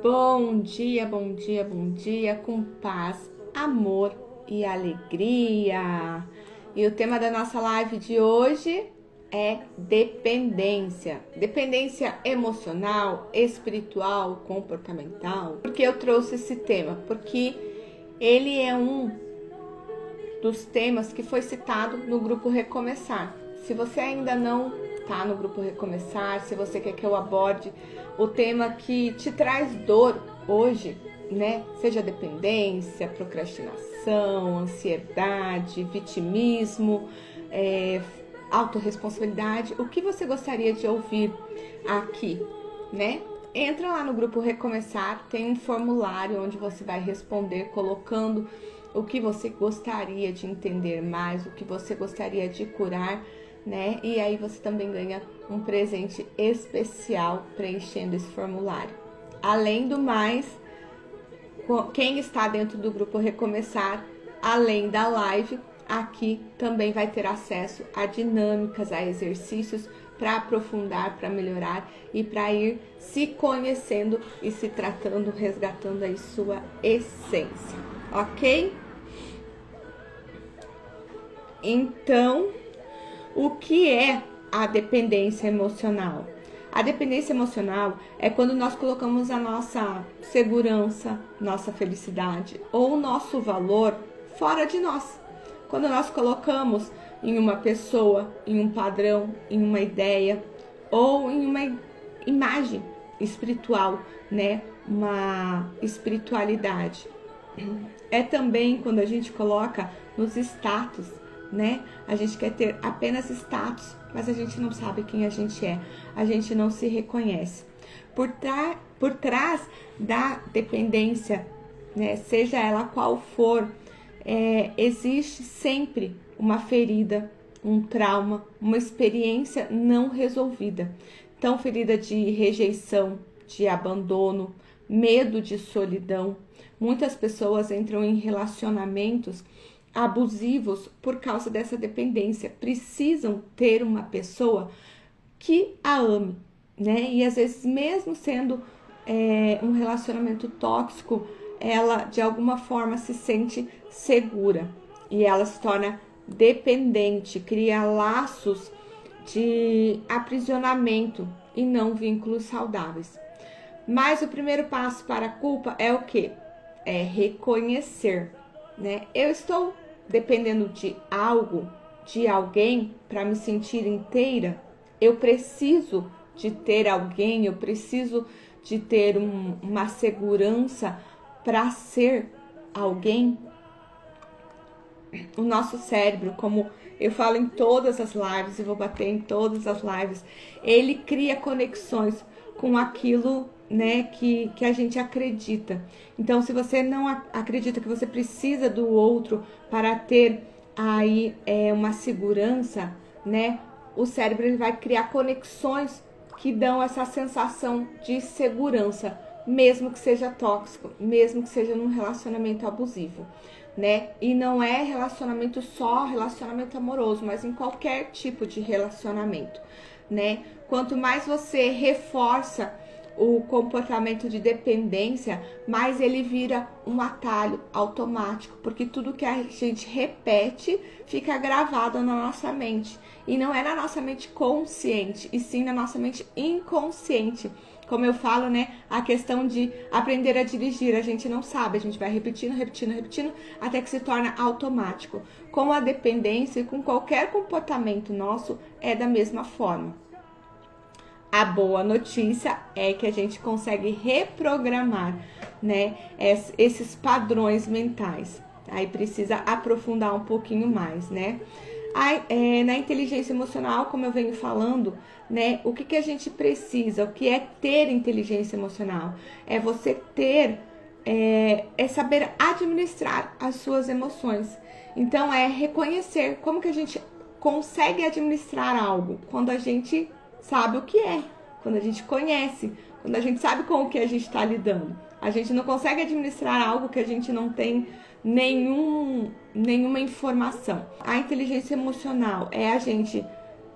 Bom dia, bom dia, bom dia, com paz, amor e alegria. E o tema da nossa live de hoje é dependência. Dependência emocional, espiritual, comportamental. Por que eu trouxe esse tema? Porque ele é um dos temas que foi citado no grupo Recomeçar. Se você ainda não está no grupo Recomeçar, se você quer que eu aborde o tema que te traz dor hoje, né? Seja dependência, procrastinação, ansiedade, vitimismo, autorresponsabilidade, o que você gostaria de ouvir aqui, né? Entra lá no grupo Recomeçar, tem um formulário onde você vai responder colocando o que você gostaria de entender mais, o que você gostaria de curar, né? E aí você também ganha um presente especial preenchendo esse formulário. Além do mais, quem está dentro do grupo Recomeçar, além da live, aqui também vai ter acesso a dinâmicas, a exercícios para aprofundar, para melhorar e para ir se conhecendo e se tratando, resgatando aí sua essência, ok? Então, o que é a dependência emocional? A dependência emocional é quando nós colocamos a nossa segurança, nossa felicidade ou nosso valor fora de nós. Quando nós colocamos em uma pessoa, em um padrão, em uma ideia ou em uma imagem espiritual, né? Uma espiritualidade. É também quando a gente coloca nos status, né? A gente quer ter apenas status, mas a gente não sabe quem a gente é, a gente não se reconhece. Por trás da dependência, né? Seja ela qual for, existe sempre uma ferida, um trauma, uma experiência não resolvida. Então, ferida de rejeição, de abandono, medo de solidão. Muitas pessoas entram em relacionamentos abusivos por causa dessa dependência. Precisam ter uma pessoa que a ame, né? E às vezes, mesmo sendo um relacionamento tóxico, ela de alguma forma se sente segura e ela se torna dependente, cria laços de aprisionamento e não vínculos saudáveis. Mas o primeiro passo para a culpa é o quê? É reconhecer, né? Eu estou dependendo de algo, de alguém para me sentir inteira. Eu preciso de ter alguém, eu preciso de ter uma segurança para ser alguém. O nosso cérebro, como eu falo em todas as lives, e vou bater em todas as lives, ele cria conexões com aquilo, né, que a gente acredita. Então, se você não acredita que você precisa do outro para ter aí uma segurança, né, o cérebro ele vai criar conexões que dão essa sensação de segurança, mesmo que seja tóxico, mesmo que seja num relacionamento abusivo, né? E não é relacionamento só relacionamento amoroso, mas em qualquer tipo de relacionamento, né? Quanto mais você reforça o comportamento de dependência, mais ele vira um atalho automático, porque tudo que a gente repete fica gravado na nossa mente. E não é na nossa mente consciente, e sim na nossa mente inconsciente. Como eu falo, né, a questão de aprender a dirigir, a gente não sabe, a gente vai repetindo, até que se torna automático. Com a dependência e com qualquer comportamento nosso, é da mesma forma. A boa notícia é que a gente consegue reprogramar, né, esses padrões mentais. Aí precisa aprofundar um pouquinho mais, né? Na inteligência emocional, como eu venho falando, né, o que a gente precisa, o que é ter inteligência emocional? É você ter, saber administrar as suas emoções. Então, é reconhecer como que a gente consegue administrar algo quando a gente sabe o que é, quando a gente conhece, quando a gente sabe com o que a gente está lidando. A gente não consegue administrar algo que a gente não tem nenhuma informação. A inteligência emocional é a gente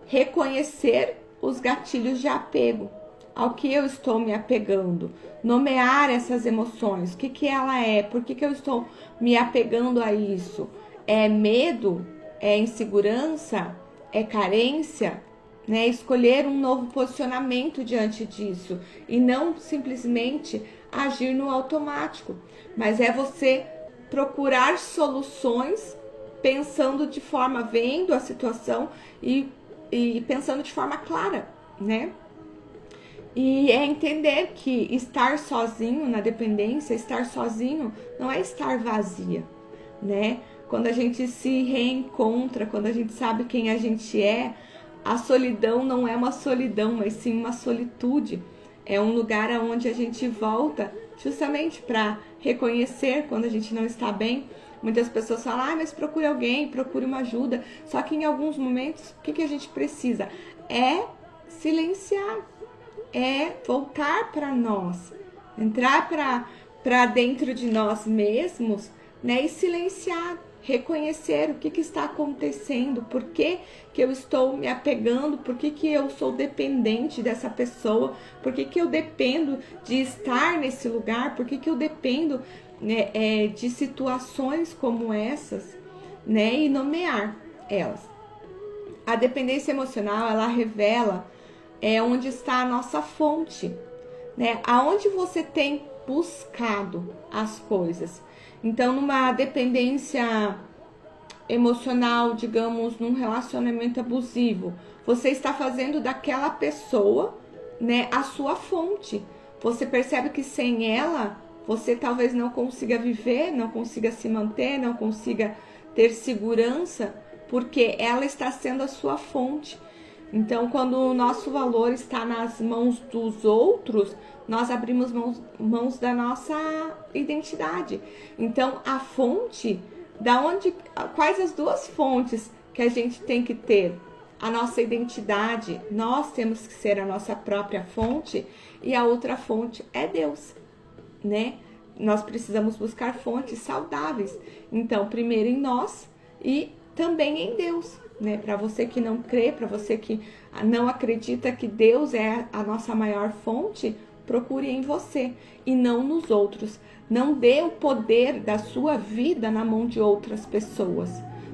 reconhecer os gatilhos de apego ao que eu estou me apegando, nomear essas emoções, o que que ela é, por que que eu estou me apegando a isso? É medo? É insegurança? É carência? Né? Escolher um novo posicionamento diante disso e não simplesmente agir no automático, mas é você procurar soluções pensando de forma, vendo a situação e pensando de forma clara, né? E é entender que estar sozinho na dependência, estar sozinho não é estar vazia, né? Quando a gente se reencontra, quando a gente sabe quem a gente é, a solidão não é uma solidão, mas sim uma solitude. É um lugar onde a gente volta justamente para reconhecer quando a gente não está bem. Muitas pessoas falam, mas procure alguém, procure uma ajuda. Só que em alguns momentos, o que a gente precisa? É silenciar, é voltar para nós, entrar para dentro de nós mesmos, né, e silenciar, reconhecer o que está acontecendo, por que eu estou me apegando, por que eu sou dependente dessa pessoa, por que eu dependo de estar nesse lugar, por que eu dependo, né, de situações como essas, né, e nomear elas. A dependência emocional, ela revela onde está a nossa fonte, né? Aonde você tem buscado as coisas. Então, numa dependência emocional, digamos, num relacionamento abusivo, você está fazendo daquela pessoa, né, a sua fonte. Você percebe que sem ela, você talvez não consiga viver, não consiga se manter, não consiga ter segurança, porque ela está sendo a sua fonte. Então, quando o nosso valor está nas mãos dos outros, nós abrimos mãos da nossa identidade. Então, a fonte, quais as duas fontes que a gente tem que ter? A nossa identidade, nós temos que ser a nossa própria fonte, e a outra fonte é Deus, né? Nós precisamos buscar fontes saudáveis. Então, primeiro em nós e também em Deus, né? Para você que não crê, para você que não acredita que Deus é a nossa maior fonte, procure em você e não nos outros. Não dê o poder da sua vida na mão de outras pessoas,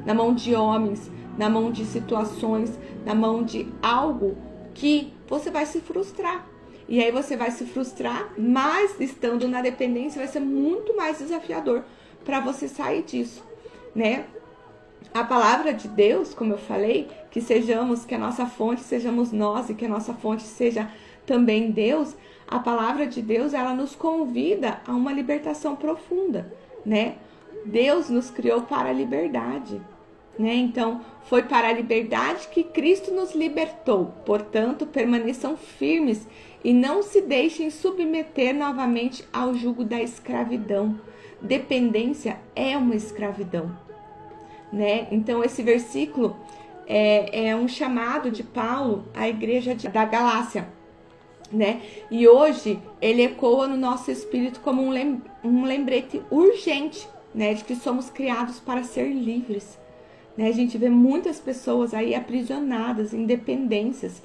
na mão de homens, na mão de situações, na mão de algo que você vai se frustrar. E aí você vai se frustrar, mas estando na dependência vai ser muito mais desafiador para você sair disso, né? A palavra de Deus, como eu falei, que a nossa fonte sejamos nós e que a nossa fonte seja também Deus, a palavra de Deus, ela nos convida a uma libertação profunda, né? Deus nos criou para a liberdade, né? Então, foi para a liberdade que Cristo nos libertou. Portanto, permaneçam firmes e não se deixem submeter novamente ao jugo da escravidão. Dependência é uma escravidão, né? Então, esse versículo é um chamado de Paulo à igreja da Galácia, né? E hoje ele ecoa no nosso espírito como um lembrete urgente, né? De que somos criados para ser livres, né? A gente vê muitas pessoas aí aprisionadas em dependências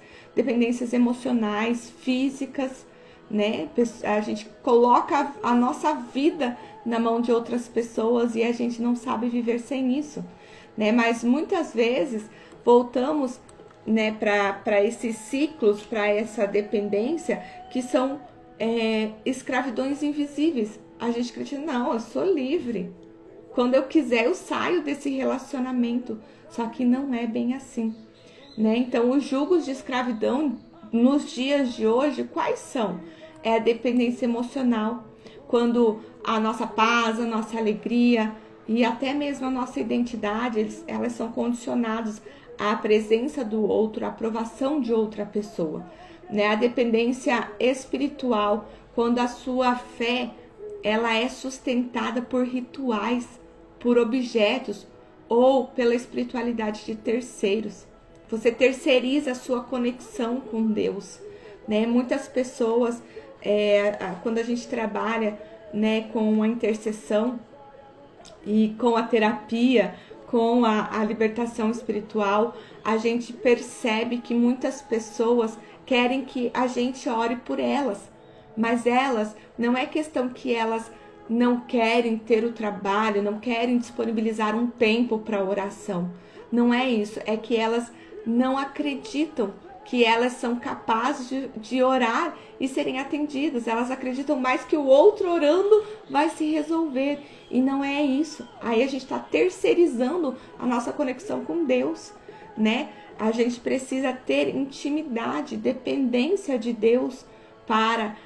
emocionais, físicas, né? A gente coloca a nossa vida na mão de outras pessoas e a gente não sabe viver sem isso, né? Mas muitas vezes voltamos, né, para esses ciclos, para essa dependência, que são escravidões invisíveis. A gente acredita, não, eu sou livre. Quando eu quiser, eu saio desse relacionamento. Só que não é bem assim, né? Então, os jugos de escravidão nos dias de hoje, quais são? É a dependência emocional, quando a nossa paz, a nossa alegria e até mesmo a nossa identidade, elas são condicionadas à presença do outro, à aprovação de outra pessoa, né? A dependência espiritual, quando a sua fé, ela é sustentada por rituais, por objetos ou pela espiritualidade de terceiros. Você terceiriza a sua conexão com Deus, né? Muitas pessoas, quando a gente trabalha, né, com a intercessão e com a terapia, com a libertação espiritual, a gente percebe que muitas pessoas querem que a gente ore por elas, mas elas, não é questão que elas não querem ter o trabalho, não querem disponibilizar um tempo para oração. Não é isso, é que elas não acreditam que elas são capazes de orar e serem atendidas. Elas acreditam mais que o outro orando vai se resolver. E não é isso. Aí a gente está terceirizando a nossa conexão com Deus, né? A gente precisa ter intimidade, dependência de Deus para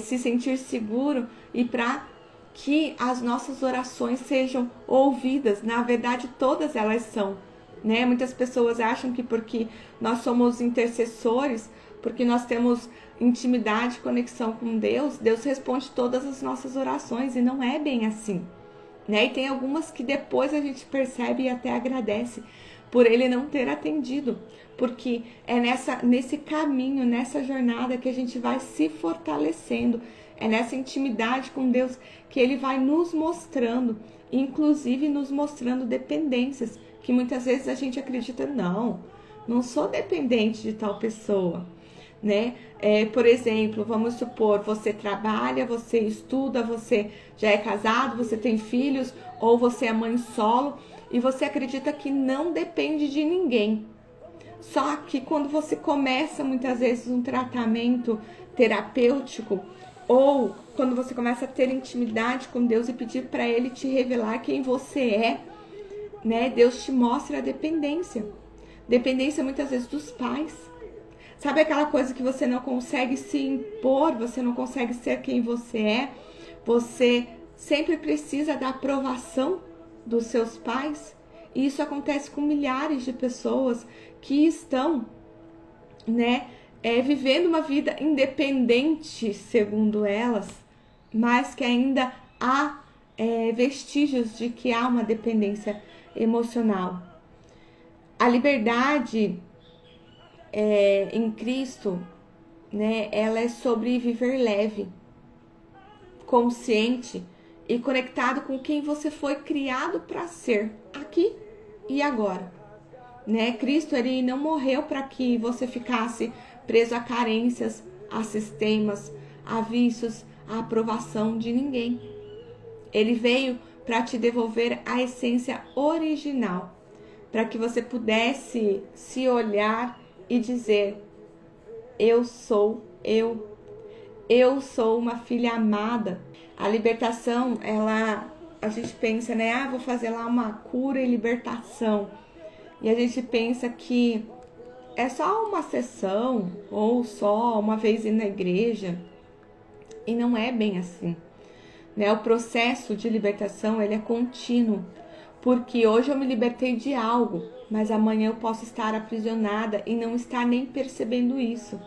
se sentir seguro e para que as nossas orações sejam ouvidas. Na verdade, todas elas são, né? Muitas pessoas acham que porque nós somos intercessores, porque nós temos intimidade, conexão com Deus, Deus responde todas as nossas orações, e não é bem assim, né? E tem algumas que depois a gente percebe e até agradece por Ele não ter atendido, porque é nesse caminho, nessa jornada que a gente vai se fortalecendo, é nessa intimidade com Deus que Ele vai nos mostrando, inclusive nos mostrando dependências, que muitas vezes a gente acredita, não sou dependente de tal pessoa, né? Por exemplo, vamos supor, você trabalha, você estuda, você já é casado, você tem filhos, ou você é mãe solo, e você acredita que não depende de ninguém. Só que quando você começa, muitas vezes, um tratamento terapêutico, ou quando você começa a ter intimidade com Deus e pedir para Ele te revelar quem você é, né? Deus te mostra a dependência. Dependência muitas vezes dos pais. Sabe aquela coisa que você não consegue se impor, você não consegue ser quem você é? Você sempre precisa da aprovação dos seus pais? E isso acontece com milhares de pessoas que estão, né, vivendo uma vida independente, segundo elas, mas que ainda há vestígios de que há uma dependência emocional. A liberdade em Cristo, né, ela é sobre viver leve, consciente e conectado com quem você foi criado para ser, aqui e agora, né? Cristo, ele não morreu para que você ficasse preso a carências, a sistemas, a vícios, a aprovação de ninguém. Ele veio para te devolver a essência original, para que você pudesse se olhar e dizer: eu sou eu sou uma filha amada. A libertação, a gente pensa, né? Vou fazer lá uma cura e libertação. E a gente pensa que é só uma sessão ou só uma vez ir na igreja. E não é bem assim, né? O processo de libertação, ele é contínuo. Porque hoje eu me libertei de algo, mas amanhã eu posso estar aprisionada e não estar nem percebendo isso.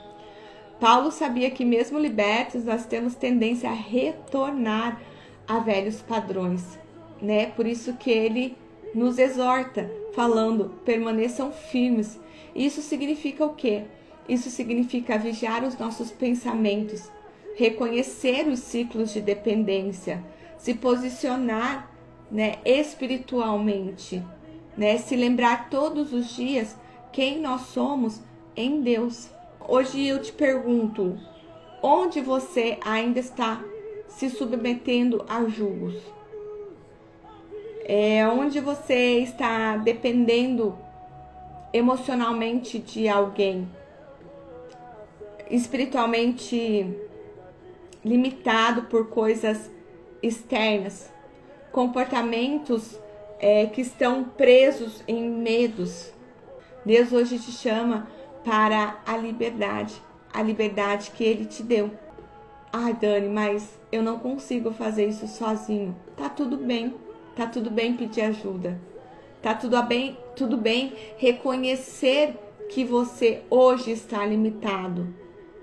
Paulo sabia que mesmo libertos, nós temos tendência a retornar a velhos padrões, né? Por isso que ele nos exorta, falando: permaneçam firmes. Isso significa o quê? Isso significa vigiar os nossos pensamentos, reconhecer os ciclos de dependência, se posicionar, né, espiritualmente, né? Se lembrar todos os dias quem nós somos em Deus. Hoje eu te pergunto: onde você ainda está se submetendo a julgos? Onde você está dependendo emocionalmente de alguém? Espiritualmente limitado por coisas externas? Comportamentos que estão presos em medos? Deus hoje te chama para a liberdade que Ele te deu. Ai, Dani, mas eu não consigo fazer isso sozinho. Tá tudo bem pedir ajuda. Tá tudo bem reconhecer que você hoje está limitado.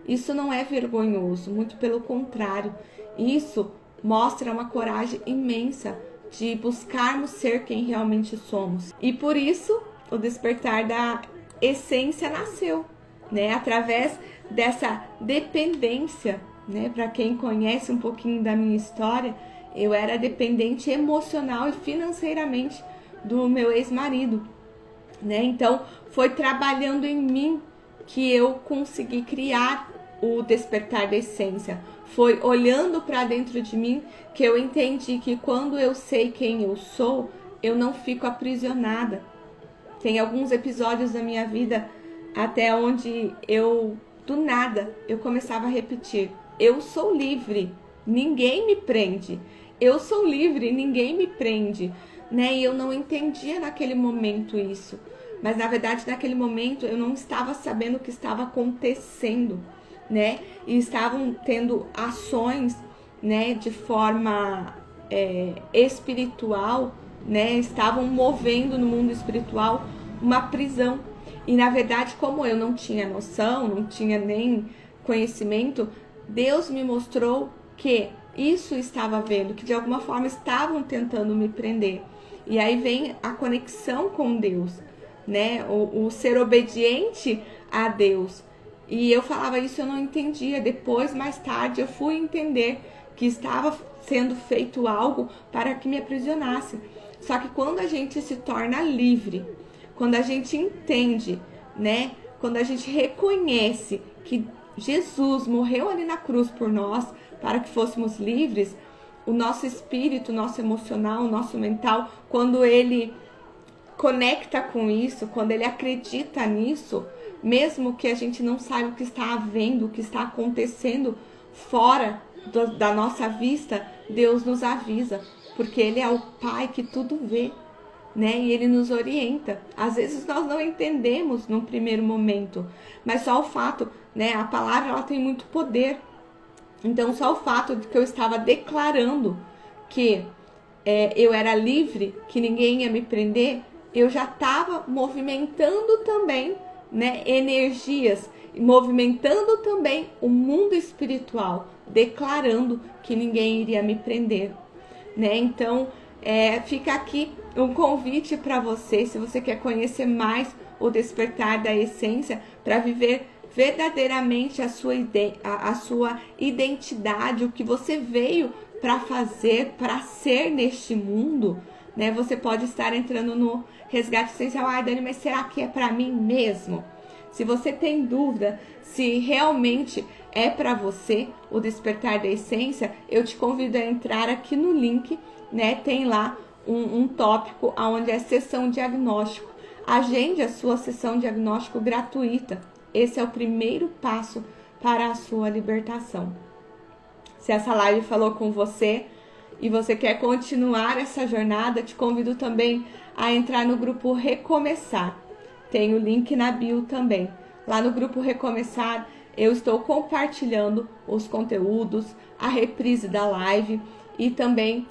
Isso não é vergonhoso, muito pelo contrário. Isso mostra uma coragem imensa de buscarmos ser quem realmente somos. E por isso, o despertar da essência nasceu, né? Através dessa dependência, né? Para quem conhece um pouquinho da minha história, eu era dependente emocional e financeiramente do meu ex-marido, né? Então, foi trabalhando em mim que eu consegui criar o despertar da essência. Foi olhando para dentro de mim que eu entendi que quando eu sei quem eu sou, eu não fico aprisionada. Tem alguns episódios da minha vida até onde eu, do nada, eu começava a repetir: eu sou livre, ninguém me prende. Eu sou livre, ninguém me prende, né? E eu não entendia naquele momento isso. Mas na verdade, naquele momento, eu não estava sabendo o que estava acontecendo, né? E estavam tendo ações, né, de forma espiritual, né? Estavam movendo no mundo espiritual uma prisão. E na verdade, como eu não tinha noção, não tinha nem conhecimento, Deus me mostrou que isso estava vendo, que de alguma forma estavam tentando me prender. E aí vem a conexão com Deus, né? O ser obediente a Deus. E eu falava isso, eu não entendia. Depois, mais tarde, eu fui entender que estava sendo feito algo para que me aprisionasse. Só que quando a gente se torna livre, quando a gente entende, né? Quando a gente reconhece que Jesus morreu ali na cruz por nós, para que fôssemos livres, o nosso espírito, o nosso emocional, o nosso mental, quando ele conecta com isso, quando ele acredita nisso, mesmo que a gente não saiba o que está havendo, o que está acontecendo fora da nossa vista, Deus nos avisa, porque ele é o Pai que tudo vê, né? E ele nos orienta. Às vezes nós não entendemos num primeiro momento, mas só o fato, né? A palavra, ela tem muito poder. Então, só o fato de que eu estava declarando que eu era livre, que ninguém ia me prender, eu já estava movimentando também, né, energias, movimentando também o mundo espiritual, declarando que ninguém iria me prender, né? Então, fica aqui um convite para você, se você quer conhecer mais o despertar da essência, para viver verdadeiramente a sua identidade, o que você veio para fazer, para ser neste mundo, né? Você pode estar entrando no resgate essencial. Ai, Dani, mas será que é para mim mesmo? Se você tem dúvida se realmente é para você o despertar da essência, eu te convido a entrar aqui no link, né? Tem lá um tópico onde é sessão diagnóstico. Agende a sua sessão diagnóstico gratuita. Esse é o primeiro passo para a sua libertação. Se essa live falou com você e você quer continuar essa jornada, te convido também a entrar no grupo Recomeçar. Tem o link na bio também. Lá no grupo Recomeçar, eu estou compartilhando os conteúdos, a reprise da live e também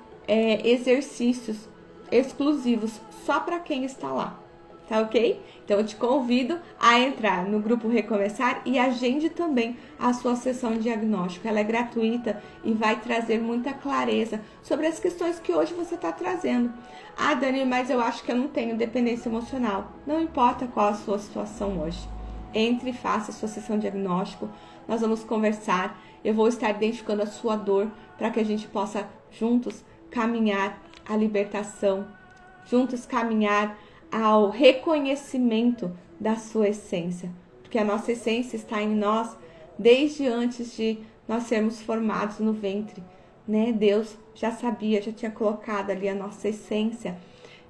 exercícios exclusivos só para quem está lá. Tá ok? Então eu te convido a entrar no grupo Recomeçar e agende também a sua sessão de diagnóstico. Ela é gratuita e vai trazer muita clareza sobre as questões que hoje você está trazendo. Ah, Dani, mas eu acho que eu não tenho dependência emocional. Não importa qual a sua situação hoje. Entre e faça a sua sessão de diagnóstico. Nós vamos conversar. Eu vou estar identificando a sua dor para que a gente possa juntos caminhar à libertação, juntos caminhar ao reconhecimento da sua essência, porque a nossa essência está em nós desde antes de nós sermos formados no ventre, né? Deus já sabia, já tinha colocado ali a nossa essência.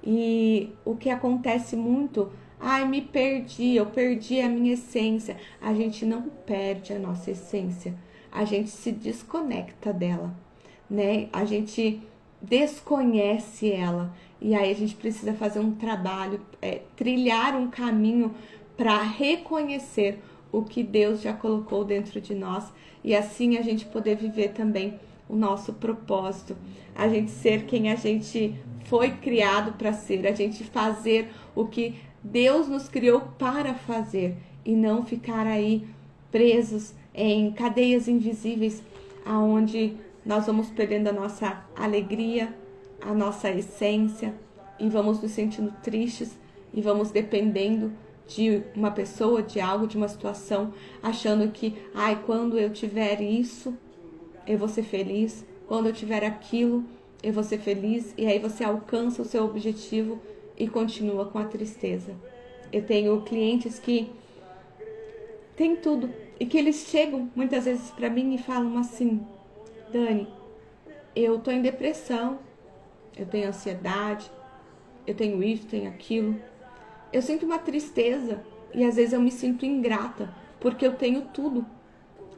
E o que acontece muito, ai, me perdi, eu perdi a minha essência. A gente não perde a nossa essência, a gente se desconecta dela, né? A gente desconhece ela. E aí a gente precisa fazer um trabalho, trilhar um caminho para reconhecer o que Deus já colocou dentro de nós e assim a gente poder viver também o nosso propósito, a gente ser quem a gente foi criado para ser, a gente fazer o que Deus nos criou para fazer e não ficar aí presos em cadeias invisíveis aonde nós vamos perdendo a nossa alegria, a nossa essência e vamos nos sentindo tristes e vamos dependendo de uma pessoa, de algo, de uma situação, achando que, ai, quando eu tiver isso, eu vou ser feliz, quando eu tiver aquilo, eu vou ser feliz, e aí você alcança o seu objetivo e continua com a tristeza. Eu tenho clientes que têm tudo e que eles chegam muitas vezes para mim e falam assim: Dani, eu tô em depressão, eu tenho ansiedade, eu tenho isso, tenho aquilo. Eu sinto uma tristeza e às vezes eu me sinto ingrata porque eu tenho tudo.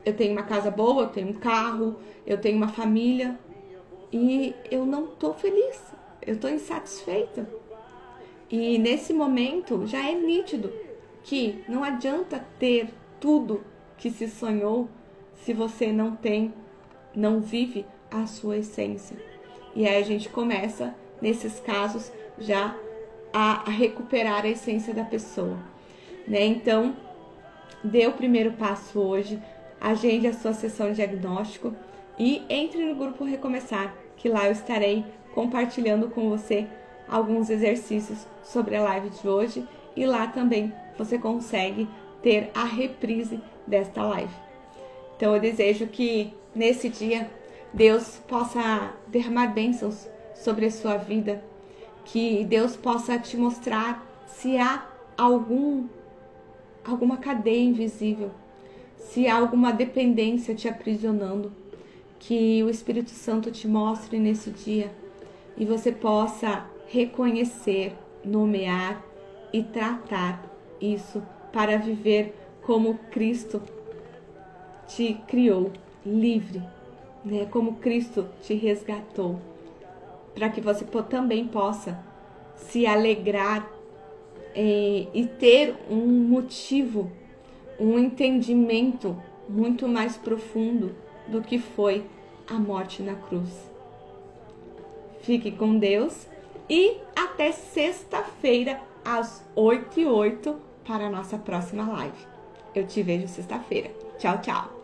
Eu tenho uma casa boa, eu tenho um carro, eu tenho uma família e eu não tô feliz, eu tô insatisfeita. E nesse momento já é nítido que não adianta ter tudo que se sonhou se você não vive a sua essência. E aí a gente começa, nesses casos, já a recuperar a essência da pessoa, né? Então, dê o primeiro passo hoje, agende a sua sessão de diagnóstico e entre no grupo Recomeçar, que lá eu estarei compartilhando com você alguns exercícios sobre a live de hoje e lá também você consegue ter a reprise desta live. Então eu desejo que nesse dia Deus possa derramar bênçãos sobre a sua vida, que Deus possa te mostrar se há alguma cadeia invisível, se há alguma dependência te aprisionando, que o Espírito Santo te mostre nesse dia e você possa reconhecer, nomear e tratar isso para viver como Cristo te criou, livre, né? Como Cristo te resgatou, para que você também possa se alegrar e ter um motivo, um entendimento muito mais profundo do que foi a morte na cruz. Fique com Deus e até sexta-feira às 8h08 para a nossa próxima live. Eu te vejo sexta-feira. Tchau, tchau!